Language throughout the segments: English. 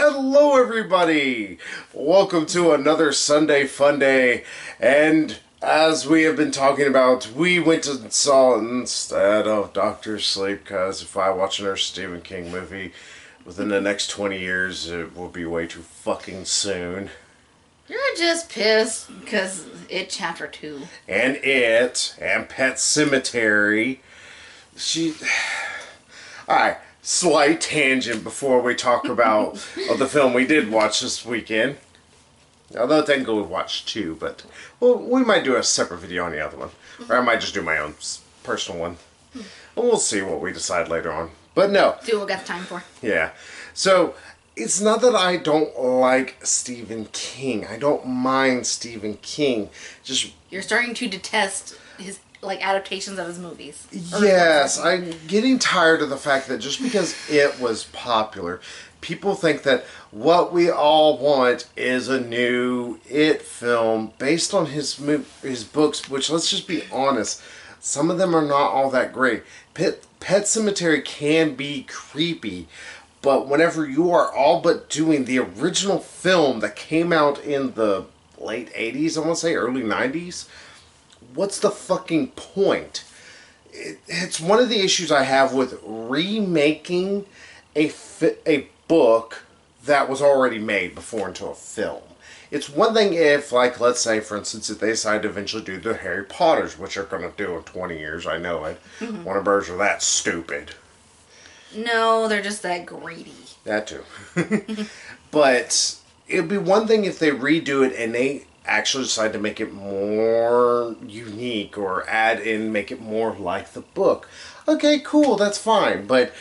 Hello everybody! Welcome to another Sunday Funday, and as we have been talking about, we went and saw instead of Doctor Sleep, because if I watch another Stephen King movie within the next 20 years, it will be way too fucking soon. You're just pissed because It Chapter 2. And It, and Pet Sematary. Alright, slight tangent before we talk about the film we did watch this weekend. Although technically we watched two, but we might do a separate video on the other one. Or I might just do my own personal one. And we'll see what we decide later on. But no. See what we got time for. Yeah. So, it's not that I don't like Stephen King. I don't mind Stephen King. Just you're starting to detest his adaptations of his movies. Yes, I'm getting tired of the fact that just because it was popular, people think that what we all want is a new It film based on his books, which, let's just be honest, some of them are not all that great. Pet Sematary can be creepy, but whenever you are all but doing the original film that came out in the late 80s, I want to say early 90s, what's the fucking point? It's one of the issues I have with remaking a book that was already made before into a film. It's one thing if, let's say, for instance, if they decide to eventually do the Harry Potters, which they're going to do in 20 years, I know it. Warner Bros. Are that stupid. No, they're just that greedy. That too. But it'd be one thing if they redo it and they actually decide to make it more unique or make it more like the book. Okay, cool, that's fine. But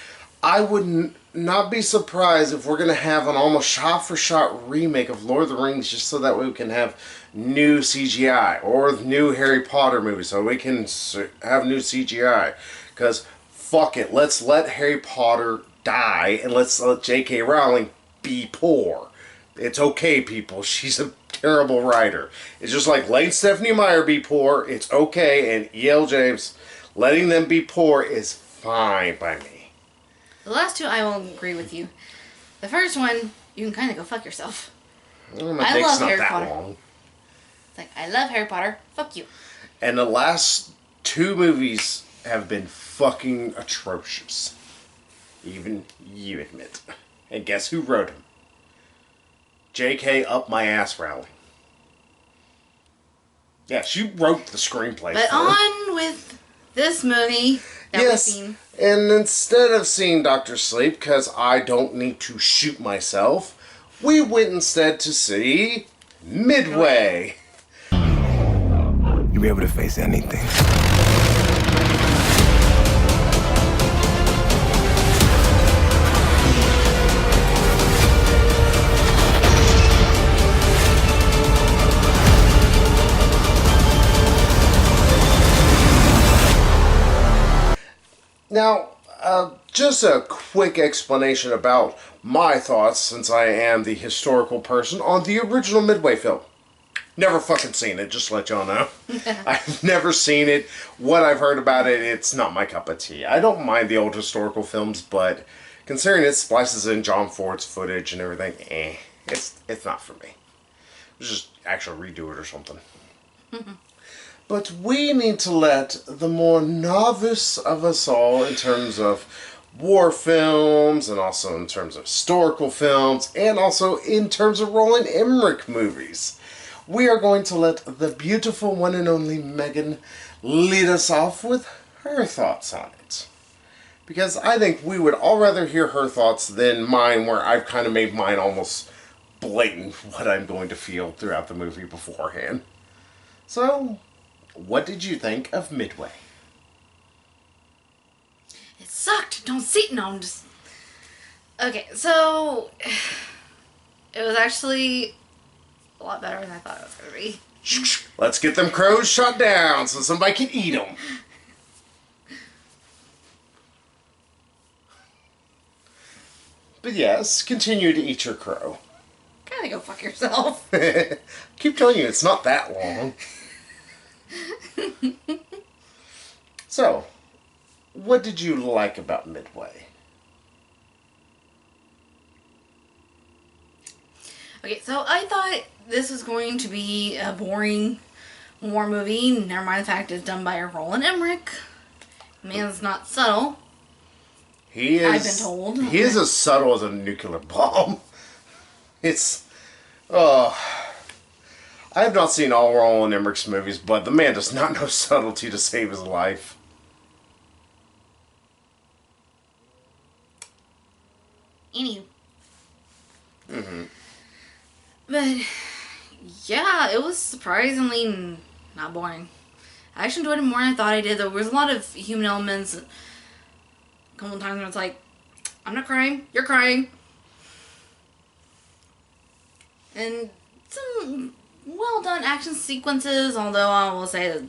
I would not be surprised if we're going to have an almost shot-for-shot remake of Lord of the Rings just so that way we can have new CGI, or new Harry Potter movies so we can have new CGI. Because fuck it, let's let Harry Potter die and let's let J.K. Rowling be poor. It's okay, people. She's a terrible writer. It's just like letting Stephanie Meyer be poor. It's okay. And E.L. James, letting them be poor is fine by me. The last two, I will agree with you. The first one, you can kind of go fuck yourself. Well, my dick's not that long. It's like, I love Harry Potter. Fuck you. And the last two movies have been fucking atrocious. Even you admit. And guess who wrote them? J.K. up my ass Rowling. Yeah, she wrote the screenplay. But on with this movie that we've seen. And instead of seeing Dr. Sleep, because I don't need to shoot myself, we went instead to see Midway. You'll be able to face anything. Now, just a quick explanation about my thoughts, since I am the historical person, on the original Midway film. Never fucking seen it, just to let y'all know. I've never seen it. What I've heard about it, it's not my cup of tea. I don't mind the old historical films, but considering it splices in John Ford's footage and everything, it's not for me. Just actually redo it or something. But we need to let the more novice of us all, in terms of war films, and also in terms of historical films, and also in terms of Roland Emmerich movies, we are going to let the beautiful one and only Megan lead us off with her thoughts on it. Because I think we would all rather hear her thoughts than mine, where I've kind of made mine almost blatant what I'm going to feel throughout the movie beforehand. So, what did you think of Midway? It sucked. Don't see. No, I'm just. Okay, so it was actually a lot better than I thought it was going to be. Let's get them crows shot down so somebody can eat them. But yes, continue to eat your crow. Kinda go fuck yourself. Keep telling you, it's not that long. So, what did you like about Midway? Okay, so I thought this was going to be a boring war movie. Never mind the fact it's done by Roland Emmerich. Man's not subtle. He is. I've been told. He is as subtle as a nuclear bomb. It's. Oh. I have not seen all Roland Emmerich's movies, but the man does not know subtlety to save his life. Anywho. But, yeah, it was surprisingly not boring. I actually enjoyed it more than I thought I did. There was a lot of human elements. A couple of times where it's like, I'm not crying, you're crying. And some well done action sequences, although I will say that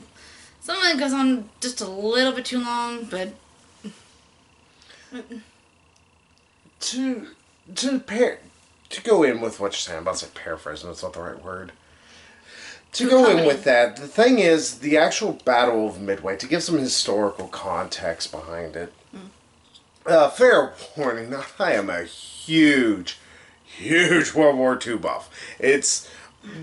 some of it goes on just a little bit too long, but to go in with what you're saying, I'm about to say paraphrasing, that's not the right word. To go in with that, the thing is, the actual Battle of Midway, to give some historical context behind it, fair warning, I am a huge World War II buff. It's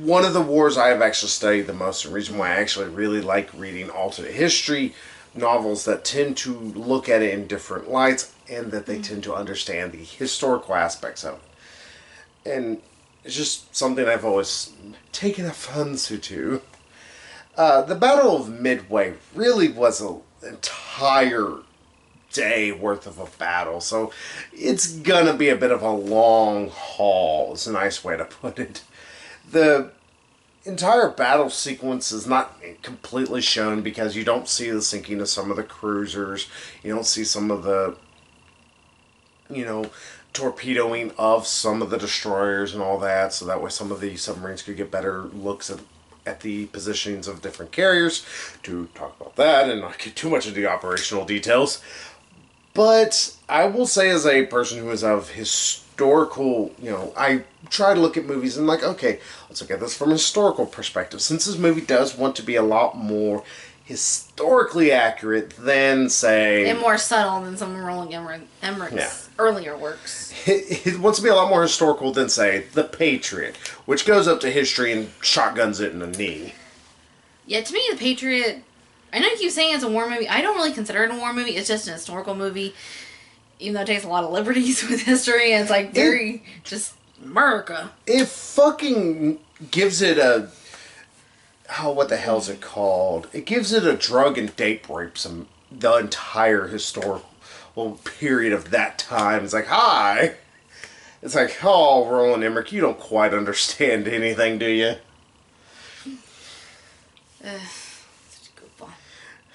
one of the wars I have actually studied the most, and the reason why I actually really like reading alternate history novels that tend to look at it in different lights, and that they tend to understand the historical aspects of it. And it's just something I've always taken a fancy to. The Battle of Midway really was an entire day worth of a battle, so it's gonna be a bit of a long haul, is a nice way to put it. The entire battle sequence is not completely shown because you don't see the sinking of some of the cruisers, you don't see some of the, torpedoing of some of the destroyers and all that, so that way some of the submarines could get better looks at the positionings of different carriers. To talk about that and not get too much into the operational details. But I will say, as a person who is of historical, I try to look at movies and like, okay, let's look at this from a historical perspective. Since this movie does want to be a lot more historically accurate than, say... and more subtle than some of Roland Emmerich's earlier works. It wants to be a lot more historical than, say, The Patriot, which goes up to history and shotguns it in the knee. Yeah, to me, The Patriot... I know you keep saying it's a war movie. I don't really consider it a war movie. It's just an historical movie. Even though it takes a lot of liberties with history. And it's like very just America. It fucking gives it a... what the hell's it called? It gives it a drug and date rape the entire historical period of that time. It's like, hi! It's like, oh, Roland Emmerich, you don't quite understand anything, do you?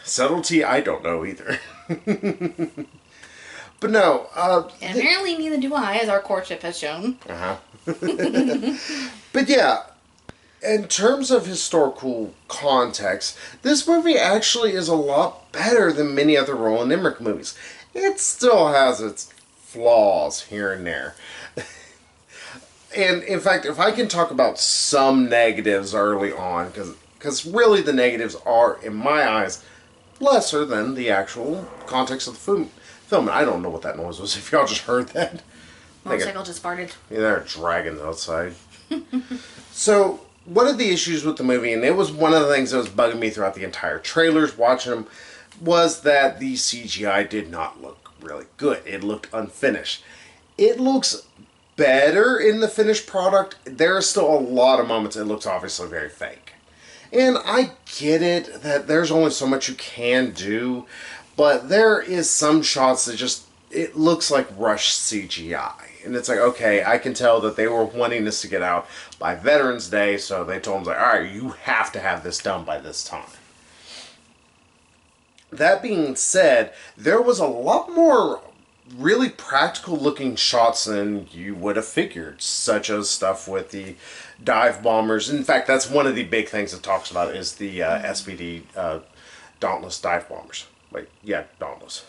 Subtlety, I don't know either. But no. And apparently neither do I, as our courtship has shown. But yeah, in terms of historical context, this movie actually is a lot better than many other Roland Emmerich movies. It still has its flaws here and there. And in fact, if I can talk about some negatives early on, because really the negatives are, in my eyes, lesser than the actual context of the film. And I don't know what that noise was, if y'all just heard that. Motorcycle just farted. Yeah, there are dragons outside. So, one of the issues with the movie, and it was one of the things that was bugging me throughout the entire trailers, watching them, was that the CGI did not look really good. It looked unfinished. It looks better in the finished product. There are still a lot of moments it looks obviously very fake. And I get it that there's only so much you can do, but there is some shots that just, it looks like rushed CGI. And it's like, okay, I can tell that they were wanting this to get out by Veterans Day, so they told them, like, alright, you have to have this done by this time. That being said, there was a lot more really practical looking shots than you would have figured, such as stuff with the dive bombers. In fact, that's one of the big things it talks about is the SPD Dauntless dive bombers. Like, yeah, Dauntless.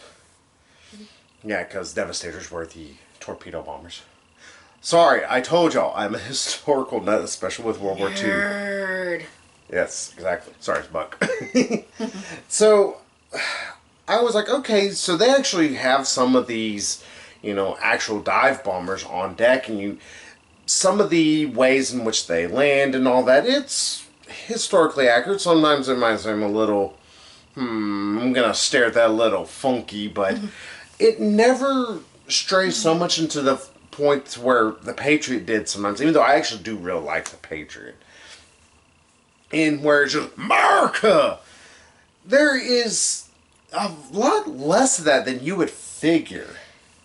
Yeah, because Devastators were the torpedo bombers. Sorry, I told y'all, I'm a historical nut, especially with World War II. Nerd. Yes, exactly. Sorry, it's Buck. So, I was like, okay, so they actually have some of these, actual dive bombers on deck, and some of the ways in which they land and all that, it's historically accurate. Sometimes it might seem a little, I'm going to stare at that a little funky, but it never strays so much into the point where the Patriot did sometimes, even though I actually do really like the Patriot. And where it's just, America! There is a lot less of that than you would figure.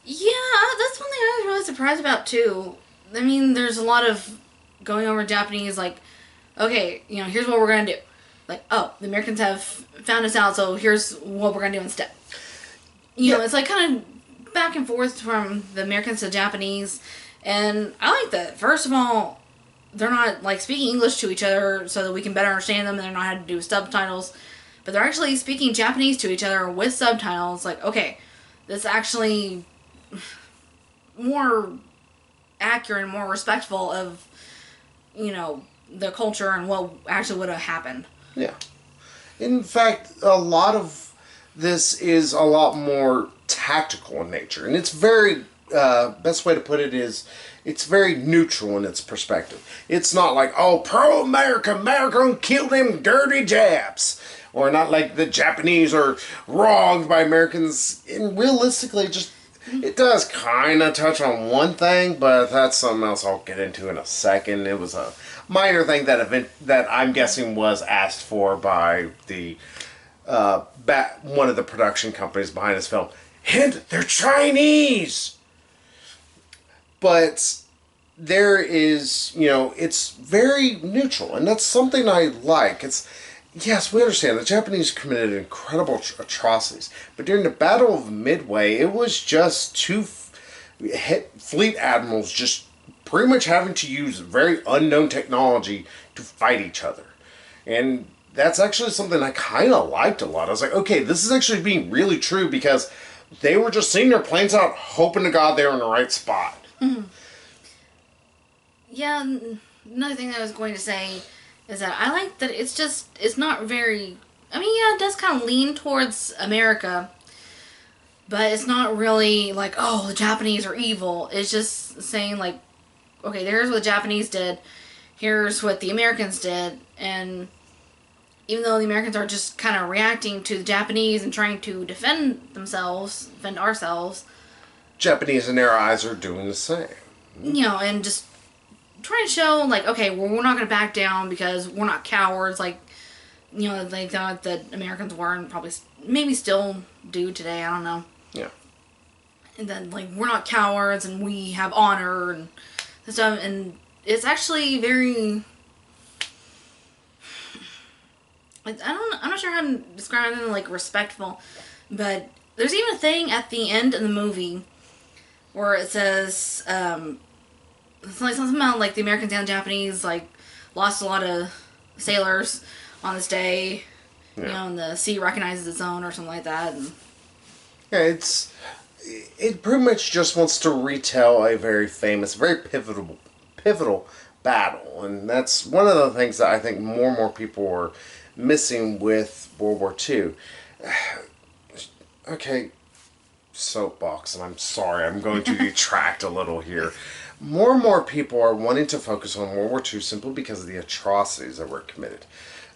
Yeah, that's one thing I was really surprised about, too. I mean, there's a lot of going over Japanese, like, okay, here's what we're going to do. Like, oh, the Americans have found us out, so here's what we're going to do instead. It's like kind of back and forth from the Americans to Japanese. And I like that. First of all, they're not, like, speaking English to each other so that we can better understand them, and they're not having to do subtitles. But they're actually speaking Japanese to each other with subtitles. Like, okay, this actually more accurate and more respectful of, the culture and what actually would have happened. Yeah. In fact, a lot of this is a lot more tactical in nature. And it's very, best way to put it is, it's very neutral in its perspective. It's not like, oh, pro-America, America gonna kill them dirty Japs. Or not like the Japanese are wronged by Americans. And realistically, it does kind of touch on one thing, but that's something else I'll get into in a second. It was a minor thing that I'm guessing was asked for by the one of the production companies behind this film. Hint, they're Chinese! But there is, it's very neutral, and that's something I like. Yes, we understand the Japanese committed incredible atrocities, but during the Battle of Midway, it was just two fleet admirals just pretty much having to use very unknown technology to fight each other. And that's actually something I kind of liked a lot. I was like, okay, this is actually being really true, because they were just seeing their planes out, hoping to God they were in the right spot. Mm-hmm. Yeah, another thing that I was going to say is that I like that it's not very, it does kind of lean towards America, but it's not really like, oh, the Japanese are evil. It's just saying, like, okay, here's what the Japanese did, here's what the Americans did, and even though the Americans are just kind of reacting to the Japanese and trying to defend ourselves, Japanese in their eyes are doing the same. And just trying to show, like, okay, well, we're not going to back down because we're not cowards, like, they thought that Americans were, and probably maybe still do today, I don't know. Yeah. And then, like, we're not cowards, and we have honor, and stuff, and it's actually very, I'm not sure how to describe it, like, respectful, but there's even a thing at the end of the movie where it says, it's like something about, like, the Americans and Japanese, like, lost a lot of sailors on this day, and the sea recognizes its own or something like that. And yeah, it pretty much just wants to retell a very famous, very pivotal battle, and that's one of the things that I think more and more people are missing with World War II. Okay, soapbox, and I'm sorry, I'm going to detract a little here. More and more people are wanting to focus on World War II simply because of the atrocities that were committed.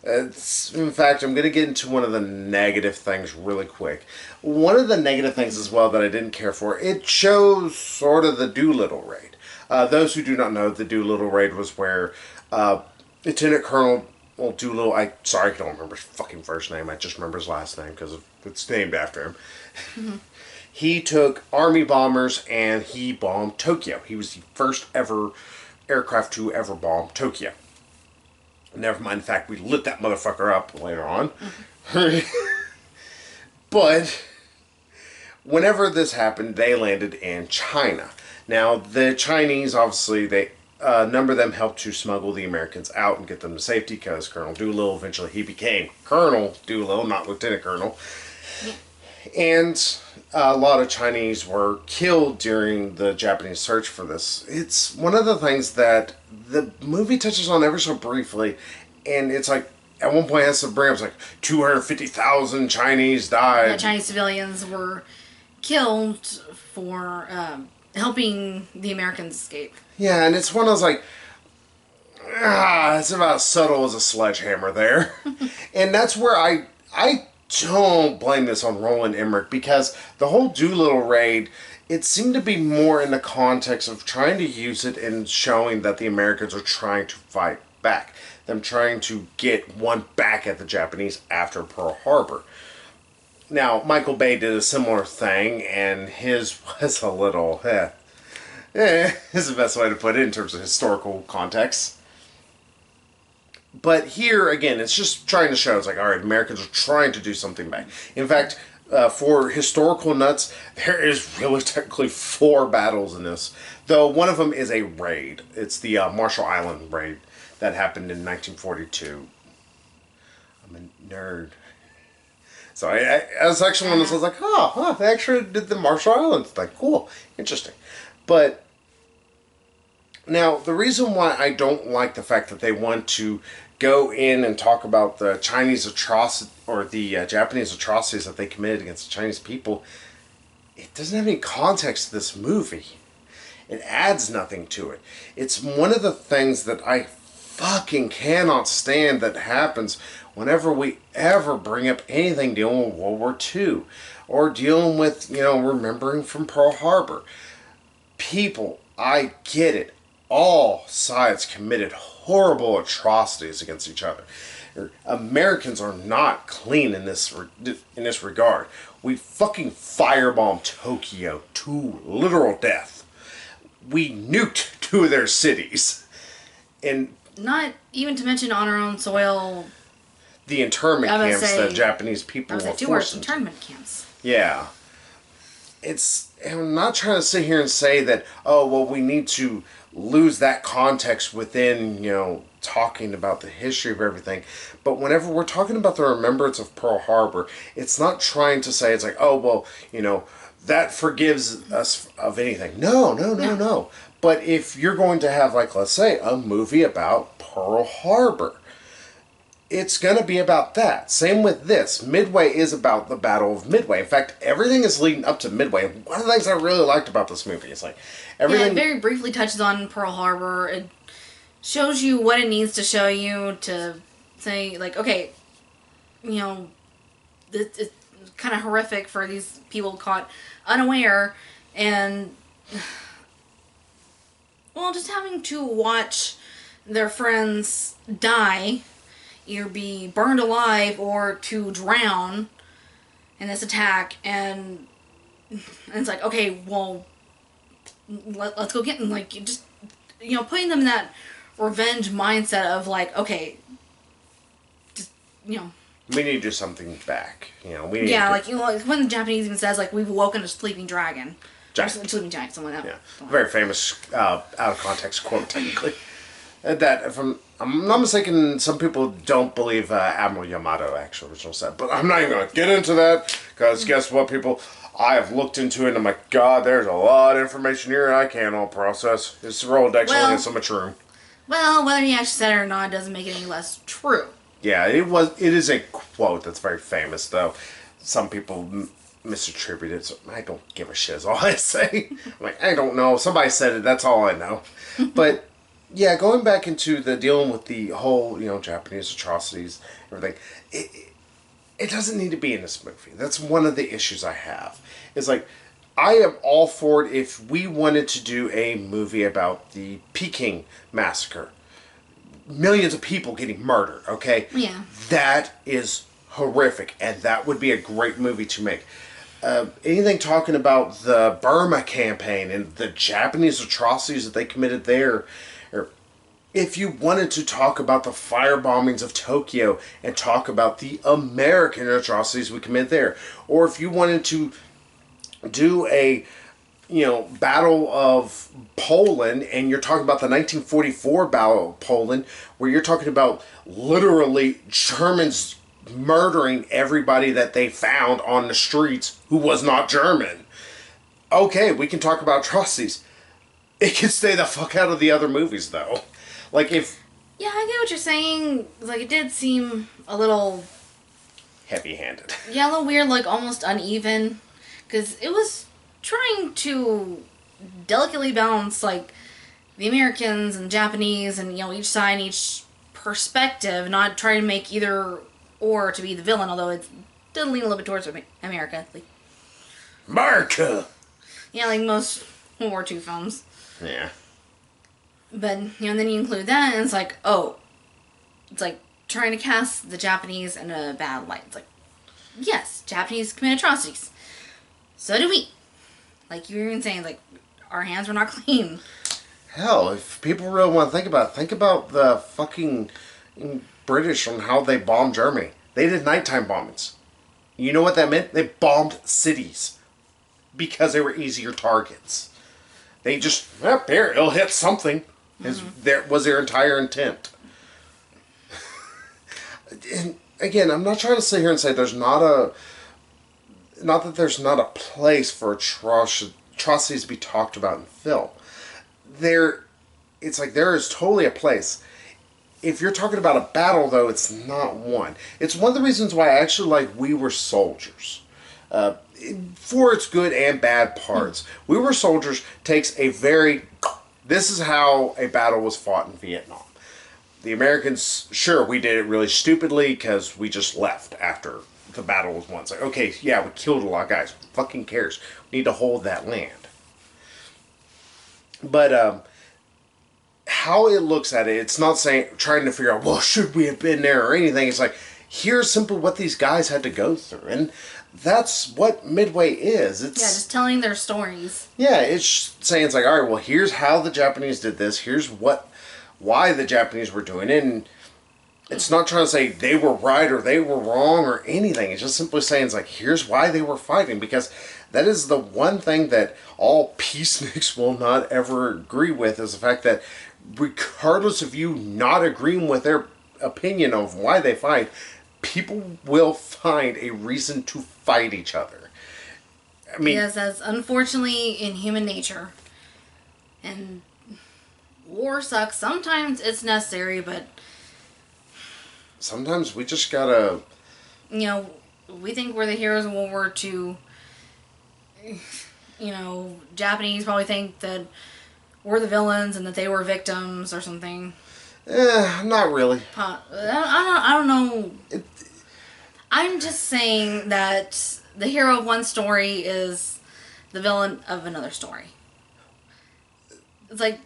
In fact, I'm going to get into one of the negative things really quick. One of the negative things as well that I didn't care for, it shows sort of the Doolittle raid. Those who do not know, the Doolittle raid was where Lieutenant Colonel Doolittle, I don't remember his fucking first name, I just remember his last name because it's named after him. Mm-hmm. He took Army bombers and he bombed Tokyo. He was the first ever aircraft to ever bomb Tokyo. Never mind the fact we lit that motherfucker up later on. Mm-hmm. But whenever this happened, they landed in China. Now, the Chinese, obviously, a number of them helped to smuggle the Americans out and get them to safety because Colonel Doolittle, eventually he became Colonel Doolittle, not Lieutenant Colonel. Yeah. And a lot of Chinese were killed during the Japanese search for this. It's one of the things that the movie touches on ever so briefly, and it's like, at one point it has to bring up, like, 250,000 Chinese died. Yeah, Chinese civilians were killed for helping the Americans escape. Yeah, and it's one of those like, it's about as subtle as a sledgehammer there. And that's where I don't blame this on Roland Emmerich, because the whole Doolittle raid, it seemed to be more in the context of trying to use it and showing that the Americans are trying to fight back. Them trying to get one back at the Japanese after Pearl Harbor. Now, Michael Bay did a similar thing, and his was a little, is the best way to put it in terms of historical context. But here, again, it's just trying to show, it's like, alright, Americans are trying to do something back. In fact, for historical nuts, there is really technically 4 battles in this. Though one of them is a raid. It's the Marshall Island raid that happened in 1942. I'm a nerd. So I was actually one of those, I was like, oh, they actually did the Marshall Islands. Like, cool, interesting. But now, the reason why I don't like the fact that they want to go in and talk about the Chinese atrocity, or the Japanese atrocities that they committed against the Chinese people, it doesn't have any context to this movie. It adds nothing to it. It's one of the things that I fucking cannot stand that happens whenever we ever bring up anything dealing with World War II, or dealing with, remembering from Pearl Harbor. People, I get it. All sides committed horrible atrocities against each other. Americans are not clean in this regard. We fucking firebombed Tokyo to literal death. We nuked 2 of their cities. And not even to mention on our own soil, the internment camps that Japanese people were forced into. Internment camps. Yeah. I'm not trying to sit here and say that, we need to lose that context within, talking about the history of everything. But whenever we're talking about the remembrance of Pearl Harbor, it's not trying to say, it's like, that forgives us of anything. No. But if you're going to have, like, let's say, a movie about Pearl Harbor, it's going to be about that. Same with this. Midway is about the Battle of Midway. In fact, everything is leading up to Midway. One of the things I really liked about this movie is like everything. Yeah, it very briefly touches on Pearl Harbor. It shows you what it needs to show you to say, like, okay, it's kind of horrific for these people caught unaware, and just having to watch their friends die, either be burned alive or to drown in this attack, and it's like, okay, well, let's go get them. Like, just, putting them in that revenge mindset of like, okay, just, we need to do something back. We need like when the Japanese even says, like, we've awoken a sleeping dragon. Sleeping giant, something like that. Yeah, very famous, out of context quote, technically. That, if I'm not mistaken, some people don't believe Admiral Yamato actually originally said. But I'm not even going to get into that, because guess what, people? I have looked into it, and I'm like, God, there's a lot of information here I can't all process. It's Rolodex only in so much room. Well, whether he actually said it or not doesn't make it any less true. Yeah, it is a quote that's very famous, though. Some people misattribute it, so I don't give a shit is all I say. I'm like, I don't know. Somebody said it, that's all I know. But yeah, going back into the dealing with the whole, Japanese atrocities, everything, it doesn't need to be in this movie. That's one of the issues I have. It's like, I am all for it if we wanted to do a movie about the Peking massacre. Millions of people getting murdered, okay? Yeah. That is horrific, and that would be a great movie to make. Anything talking about the Burma campaign and the Japanese atrocities that they committed there, or if you wanted to talk about the fire bombings of Tokyo and talk about the American atrocities we committed there, or if you wanted to do a Battle of Poland, and you're talking about the 1944 Battle of Poland, where you're talking about literally Germans murdering everybody that they found on the streets who was not German. Okay, we can talk about atrocities. It can stay the fuck out of the other movies, though. Like, if... Yeah, I get what you're saying. Like, it did seem a little... heavy-handed. Yeah, a little weird, like, almost uneven. Because it was trying to delicately balance, like, the Americans and Japanese and, each side, each perspective, not try to make either or to be the villain, although it did lean a little bit towards America. Like, America! yeah, like most World War II films. Yeah. But, then you include that, and it's like, oh, it's like trying to cast the Japanese in a bad light. It's like, yes, Japanese commit atrocities. So do we. Like you were even saying, like, our hands were not clean. Hell, if people really want to think about the fucking British on how they bombed Germany. They did nighttime bombings. You know what that meant? They bombed cities because they were easier targets. They just, here, it'll hit something. That was their entire intent. And again, I'm not trying to sit here and say not that there's not a place for atrocities to be talked about in film. It's like there is totally a place. If you're talking about a battle, though, it's not one. It's one of the reasons why I actually like We Were Soldiers. For its good and bad parts. We Were Soldiers takes this is how a battle was fought in Vietnam. The Americans, sure, we did it really stupidly because we just left after the battle was won. It's like, okay, yeah, we killed a lot of guys. Who fucking cares? We need to hold that land. But how it looks at it, it's not trying to figure out, well, should we have been there or anything. It's like, here's simply what these guys had to go through. And that's what Midway is. It's just telling their stories. Yeah, it's saying, it's like, all right, well, here's how the Japanese did this. Here's why the Japanese were doing it. And it's not trying to say they were right or they were wrong or anything. It's just simply saying, it's like, here's why they were fighting. Because that is the one thing that all peaceniks will not ever agree with, is the fact that regardless of you not agreeing with their opinion of why they fight, people will find a reason to fight each other. I mean, yes, that's unfortunately in human nature. And war sucks. Sometimes it's necessary, but sometimes we just gotta... we think we're the heroes of World War II. Japanese probably think that we're the villains and that they were victims or something. Not really. I don't know. I'm just saying that the hero of one story is the villain of another story. It's like...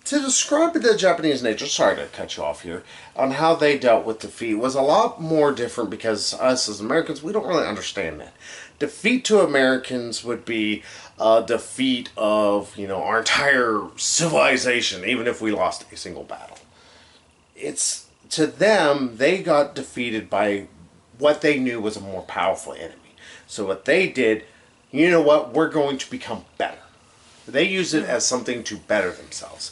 To describe the Japanese nature, sorry to cut you off here, on how they dealt with defeat was a lot more different because us as Americans, we don't really understand that. Defeat to Americans would be a defeat of, our entire civilization, even if we lost a single battle. It's, to them, they got defeated by what they knew was a more powerful enemy. So what they did, you know what, we're going to become better. They use it as something to better themselves.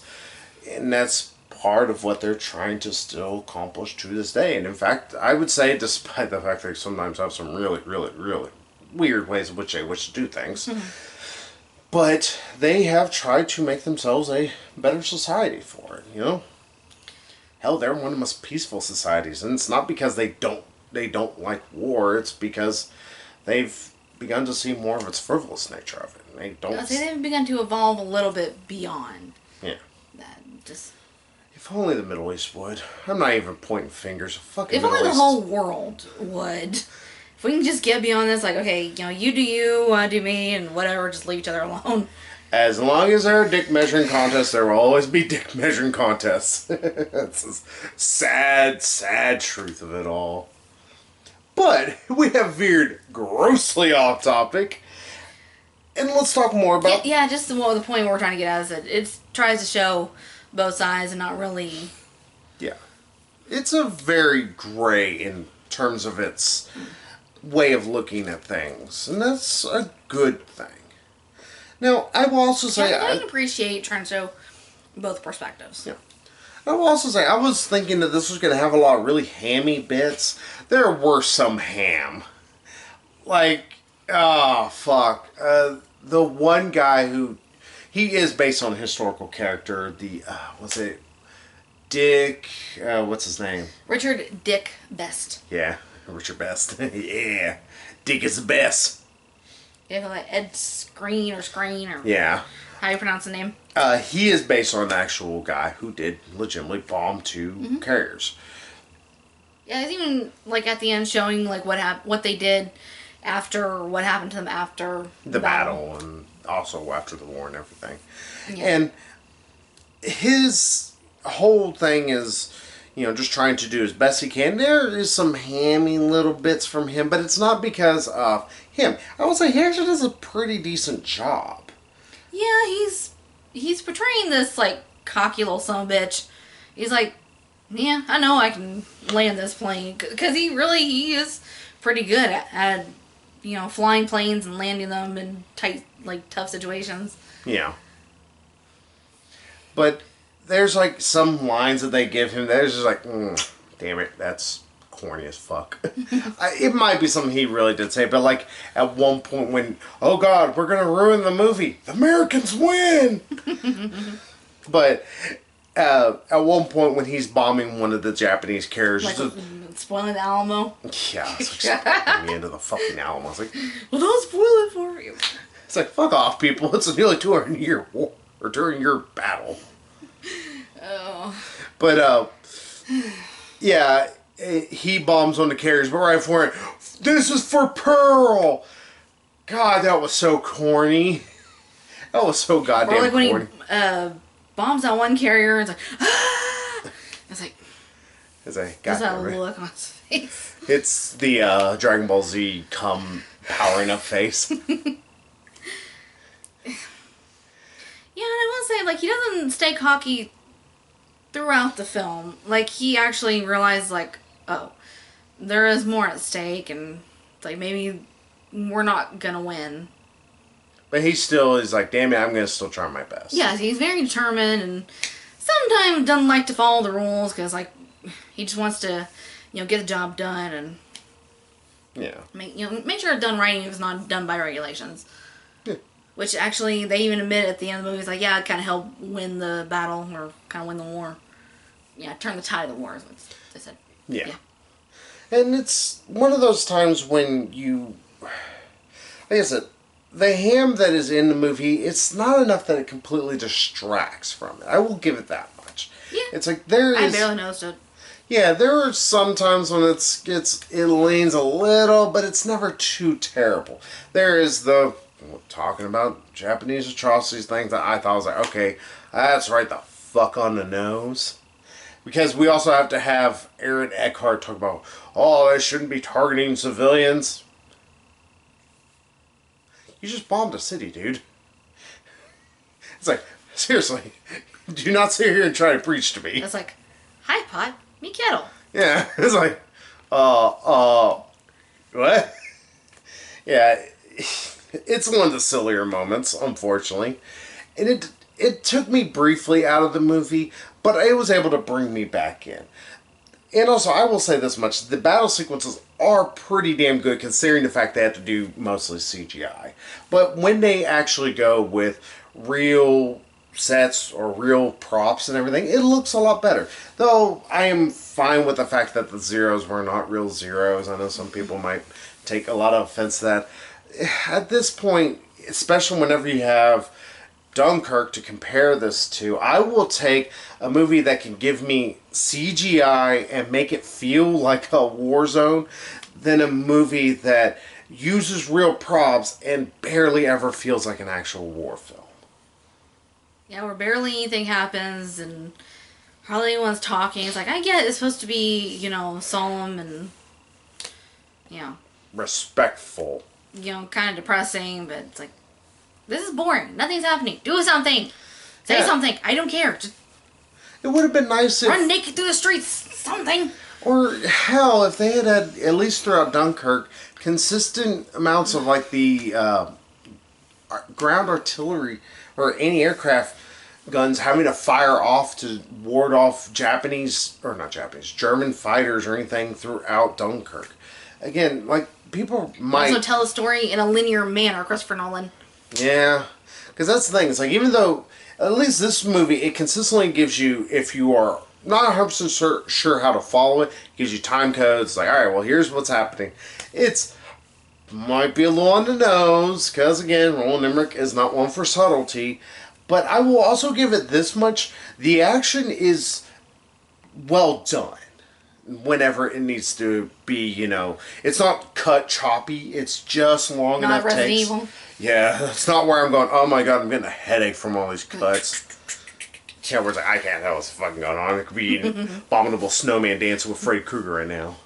And that's part of what they're trying to still accomplish to this day. And in fact, I would say, despite the fact that they sometimes have some really, really, really weird ways in which they wish to do things, but they have tried to make themselves a better society for it, Hell, they're one of the most peaceful societies. And it's not because they don't like war. It's because they've begun to see more of its frivolous nature of it. They don't... I'd say they've begun to evolve a little bit beyond. Yeah. That just... If only the Middle East would. I'm not even pointing fingers. Fucking if only the whole world would. If we can just get beyond this, like, okay, you do you, I do me, and whatever, just leave each other alone. As long as there are dick measuring contests, there will always be dick measuring contests. That's the sad, sad truth of it all. But we have veered grossly off topic. And let's talk more about... Yeah, just the point we're trying to get at is that it tries to show both sides and not really... Yeah. It's a very gray in terms of its way of looking at things. And that's a good thing. Now, I will also say... I can appreciate trying to show both perspectives. Yeah. I will also say, I was thinking that this was going to have a lot of really hammy bits. There were some ham. Like... Oh, fuck. The one guy who... He is based on a historical character. What's it? Dick... what's his name? Richard Dick Best. Yeah. Richard Best. Yeah. Dick is the best. Yeah, like Ed Screen or... Yeah. How you pronounce the name? He is based on an actual guy who did legitimately bomb 2 carriers. Yeah, it's even like at the end showing like what they did after, what happened to them after The battle and also after the war and everything. Yeah. And his whole thing is, just trying to do as best he can. There is some hammy little bits from him, but it's not because of him. I will say he actually does a pretty decent job. Yeah, he's portraying this like cocky little son of a bitch. He's like, yeah, I know I can land this plane, because he is pretty good at flying planes and landing them in tight, like, tough situations. Yeah. But there's like some lines that they give him that is just like, damn it, that's corny as fuck. It might be something he really did say, but like at one point when, oh God, we're gonna ruin the movie, the Americans win. But at one point when he's bombing one of the Japanese carriers, like spoiling the Alamo. Yeah, it's like putting me into the fucking Alamo. I was like, well, don't spoil it for you. It's like, fuck off, people. It's a nearly 200-year war or 200-year battle. Oh. But yeah, he bombs on the carriers, but right before it, this is for Pearl. God, that was so corny. That was so goddamn or like when corny. He bombs that one carrier and it's like, ah! It's like, there's that goddamn it. look on his face. It's the Dragon Ball Z powering up face. Yeah, and I will say, like, he doesn't stay cocky throughout the film. Like, he actually realized, like, oh, there is more at stake, and it's like, maybe we're not gonna win. But he still is like, damn it, I'm gonna still try my best. Yeah, he's very determined, and sometimes doesn't like to follow the rules, because, like, he just wants to, get the job done, and make sure it's done right, and it's not done by regulations. Yeah. Which actually, they even admit at the end of the movie, it's like, yeah, it kind of helped win the battle, or kind of win the war. Yeah, turn the tide of the war, is what they said. Yeah. And it's one of those times when you, like I said, the ham that is in the movie, it's not enough that it completely distracts from it. I will give it that much. Yeah. It's like there is. I barely noticed it. Yeah, there are some times when it leans a little, but it's never too terrible. There is talking about Japanese atrocities things that I thought was like, okay, that's right the fuck on the nose. Because we also have to have Aaron Eckhart talk about, oh, they shouldn't be targeting civilians. You just bombed a city, dude. It's like, seriously, do not sit here and try to preach to me. It's like, hi, pot, me kettle. Yeah, it's like, what? Yeah, it's one of the sillier moments, unfortunately. And it took me briefly out of the movie, but it was able to bring me back in. And also, I will say this much, the battle sequences are pretty damn good considering the fact they have to do mostly CGI. But when they actually go with real sets or real props and everything, it looks a lot better. Though I am fine with the fact that the zeros were not real zeros. I know some people might take a lot of offense to that. At this point, especially whenever you have Dunkirk to compare this to, I will take a movie that can give me CGI and make it feel like a war zone than a movie that uses real props and barely ever feels like an actual war film. Yeah, where barely anything happens and hardly anyone's talking. It's like, I get it's supposed to be, solemn and, respectful. Kind of depressing, but it's like, this is boring. Nothing's happening. Do something. Say something. I don't care. Just it would have been nice if... run naked through the streets. Something. Or, hell, if they had, at least throughout Dunkirk, consistent amounts of, like, the ground artillery or anti-aircraft guns having to fire off to ward off German fighters or anything throughout Dunkirk. Again, like, people might... Also tell a story in a linear manner, Christopher Nolan. Yeah, because that's the thing. It's like, even though, at least this movie, it consistently gives you, if you are not 100% sure how to follow it, gives you time codes. It's like, alright, well, here's what's happening. It's might be a little on the nose, because, again, Roland Emmerich is not one for subtlety, But I will also give it this much. The action is well done. Whenever it needs to be, it's not cut choppy. It's just long enough Not Resident takes. Evil. Yeah, it's not where I'm going, oh my god, I'm getting a headache from all these cuts. Yeah, where it's like, I can't tell what's fucking going on. It could be eating abominable snowman dancing with Freddy Krueger right now.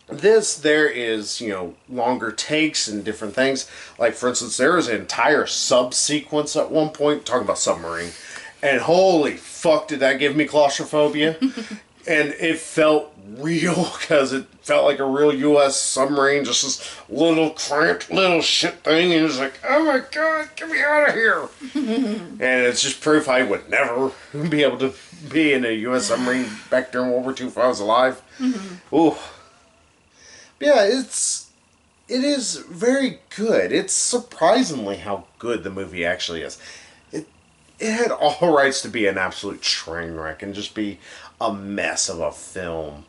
There is, longer takes and different things. Like, for instance, there is an entire sub-sequence at one point, talking about submarine, and holy fuck did that give me claustrophobia. And it felt real, because it felt like a real U.S. submarine, just this little cramped little shit thing, and it's like, oh my god, get me out of here. And it's just proof I would never be able to be in a U.S. submarine back during World War II if I was alive. Ooh. Yeah, it is very good. It's surprisingly how good the movie actually is. It had all rights to be an absolute train wreck and just be a mess of a film.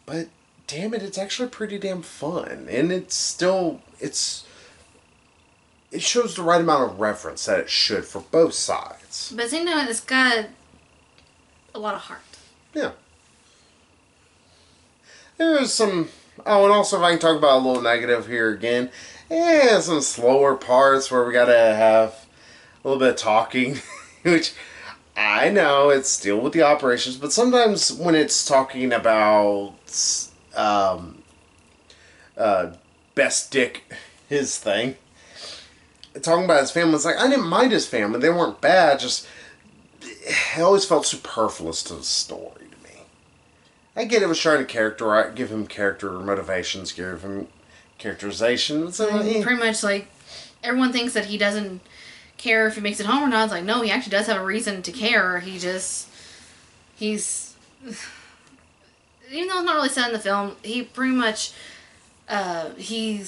But damn it, it's actually pretty damn fun. And it shows the right amount of reverence that it should for both sides. But you know, it's got a lot of heart. Yeah. There's some... Oh, and also if I can talk about a little negative here again. Some slower parts where we gotta have a little bit of talking. Which, I know, it's still with the operations. But sometimes when it's talking about... Best Dick, his thing. Talking about his family, it's like, I didn't mind his family. They weren't bad, just... It always felt superfluous to the story. I get it was trying to give him character motivations, give him characterization. So pretty much like everyone thinks that he doesn't care if he makes it home or not. It's like, no, he actually does have a reason to care. He's even though it's not really said in the film, he pretty much he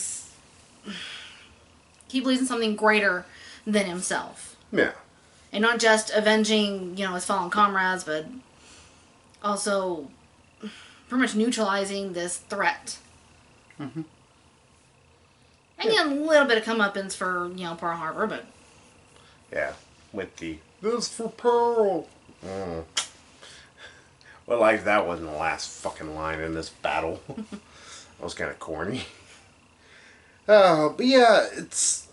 believes in something greater than himself. Yeah. And not just avenging, his fallen comrades, but also pretty much neutralizing this threat. Mm-hmm. And a little bit of comeuppance for, Pearl Harbor, but... Yeah, with the, this for Pearl. Well, like, that wasn't the last fucking line in this battle. That was kind of corny. But yeah, it's...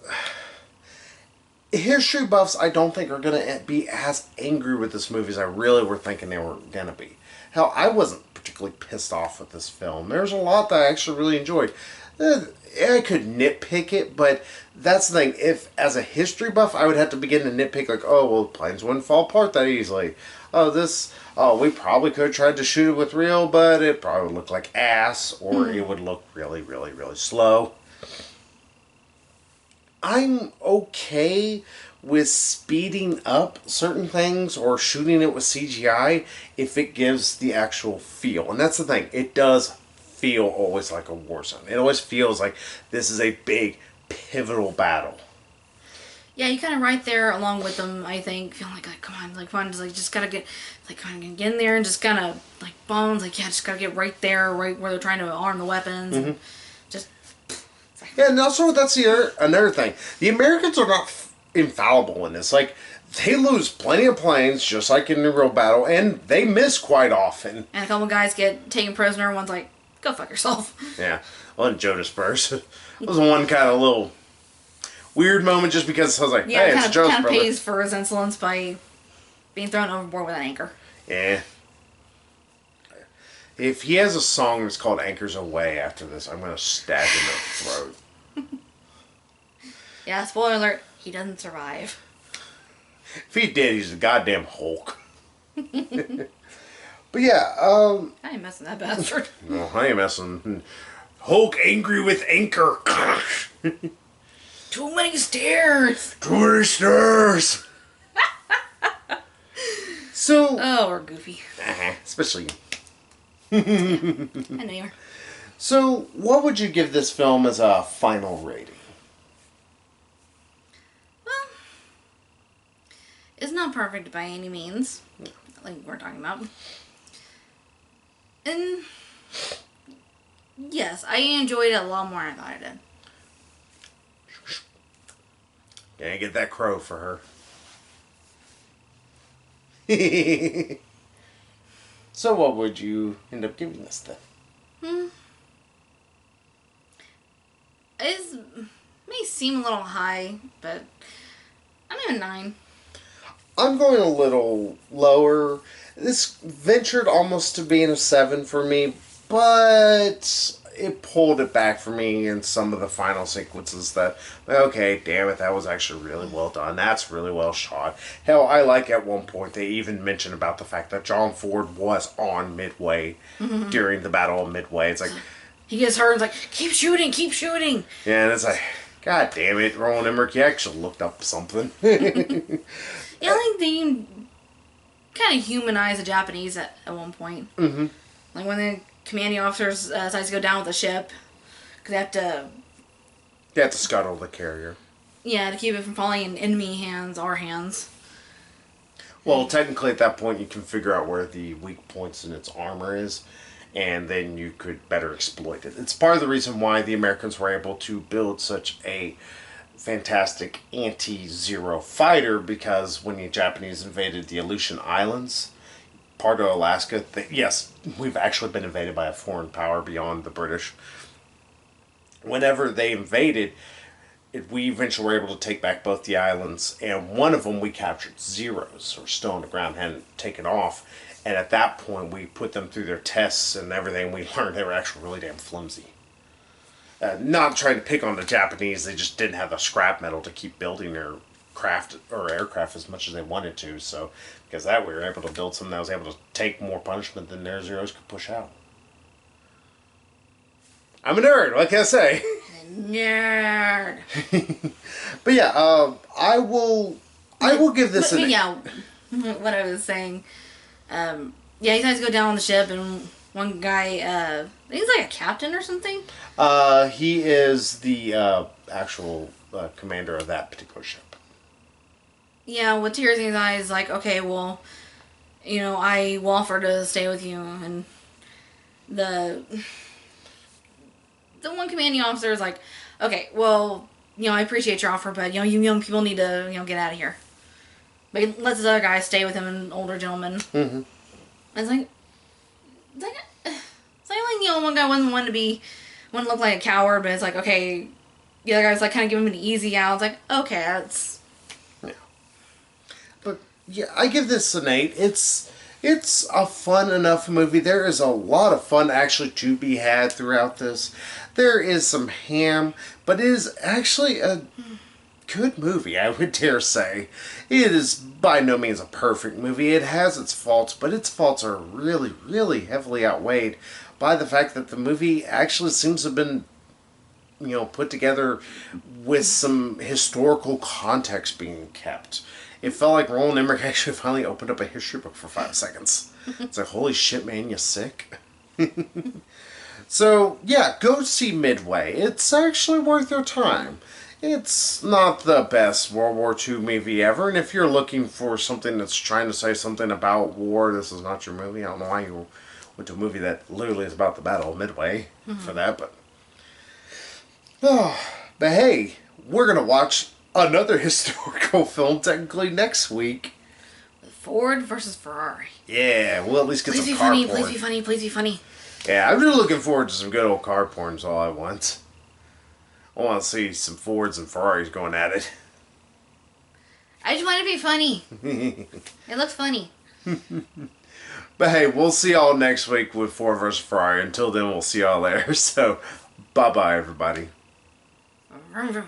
History buffs, I don't think, are going to be as angry with this movie as I really were thinking they were going to be. Hell, I wasn't particularly pissed off with this film. There's a lot that I actually really enjoyed. I could nitpick it, but that's the thing. If, as a history buff, I would have to begin to nitpick, like, oh, well, planes wouldn't fall apart that easily. We probably could have tried to shoot it with reel, but it probably would look like ass, or it would look really, really, really slow. I'm okay with speeding up certain things or shooting it with CGI if it gives the actual feel. And that's the thing. It does feel always like a war zone. It always feels like this is a big, pivotal battle. Yeah, you kind of right there along with them, I think. Feeling like come on, just gotta get, kind of get in there and just kind of, bones, just gotta get right there, right where they're trying to arm the weapons. Mm-hmm. And just... Yeah, and also that's another thing. The Americans are not infallible in this. They lose plenty of planes, just like in the real battle, and they miss quite often. And a couple guys get taken prisoner. One's like, go fuck yourself. Yeah. Well, and Joe dispersed. It was one kind of little weird moment just because I was like, hey, it's Joe's brother. Kind of pays for his insolence by being thrown overboard with an anchor. Yeah. If he has a song that's called Anchors Away after this, I'm going to stab him in the throat. Yeah, spoiler alert, he doesn't survive. If he did, he's a goddamn Hulk. But yeah, I ain't messing that bastard. No, I ain't messing. Hulk angry with anchor. Too many stairs. Too many stairs. So. Oh, we're goofy. Especially you. I know you are. So, what would you give this film as a final rating? Well, it's not perfect by any means, like we're talking about. And yes, I enjoyed it a lot more than I thought I did. Yeah, get that crow for her. So what would you end up giving this then? It may seem a little high, but I'm at a 9. I'm going a little lower. This ventured almost to being a 7 for me, but it pulled it back for me in some of the final sequences that, okay, damn it, that was actually really well done. That's really well shot. Hell, I like at one point they even mentioned about the fact that John Ford was on Midway during the Battle of Midway. It's like... He gets hurt and is like, keep shooting, keep shooting. Yeah, and it's like, God damn it, Roland Emmerich, you actually looked up something. Yeah, I think they kind of humanized the Japanese at one point. Mm-hmm. Like when the commanding officers decides to go down with the ship, because they have to... They have to scuttle the carrier. Yeah, to keep it from falling in enemy hands, our hands. Well, technically at that point you can figure out where the weak points in its armor is, and then you could better exploit it. It's part of the reason why the Americans were able to build such a fantastic anti-Zero fighter, because when the Japanese invaded the Aleutian Islands, part of Alaska, yes, we've actually been invaded by a foreign power beyond the British. Whenever they invaded, we eventually were able to take back both the islands, and one of them we captured Zeros, or still on the ground, hadn't taken off. And at that point, we put them through their tests and everything. We learned they were actually really damn flimsy. Not trying to pick on the Japanese, they just didn't have the scrap metal to keep building their craft or aircraft as much as they wanted to. So, because of that, we were able to build something that was able to take more punishment than their Zeros could push out. I'm a nerd, what can I say? Nerd. But yeah, I will give this an... Yeah, what I was saying. Yeah, he tries to go down on the ship, and one guy, I think he's like a captain or something. He is the actual commander of that particular ship. Yeah, with tears in his eyes, like, okay, well, I will offer to stay with you, and the one commanding officer is like, okay, well, I appreciate your offer, but, you young people need to, get out of here. But he lets this other guy stay with him, an older gentleman. Mm-hmm. It's like, one guy wouldn't look like a coward, but it's like, okay, the other guy was like kind of giving him an easy out. It's like, okay, that's... Yeah. But, yeah, I give this an 8. It's a fun enough movie. There is a lot of fun actually to be had throughout this. There is some ham, but it is actually a good movie, I would dare say. It is by no means a perfect movie. It has its faults, but its faults are really, really heavily outweighed by the fact that the movie actually seems to have been, put together with some historical context being kept. It felt like Roland Emmerich actually finally opened up a history book for 5 seconds. It's like, holy shit, man, you sick? So, yeah, go see Midway. It's actually worth your time. It's not the best World War II movie ever, and if you're looking for something that's trying to say something about war, this is not your movie. I don't know why you went to a movie that literally is about the Battle of Midway for that, but... But hey, we're going to watch another historical film technically next week. Ford versus Ferrari. Yeah, we'll at least get some car porn. Please be funny, please be funny. Yeah, I'm really looking forward to some good old car porn is all I want. I want to see some Fords and Ferraris going at it. I just want to be funny. It looks funny. But hey, we'll see y'all next week with Ford vs. Ferrari. Until then, we'll see y'all later. So, bye-bye, everybody. Vroom, vroom.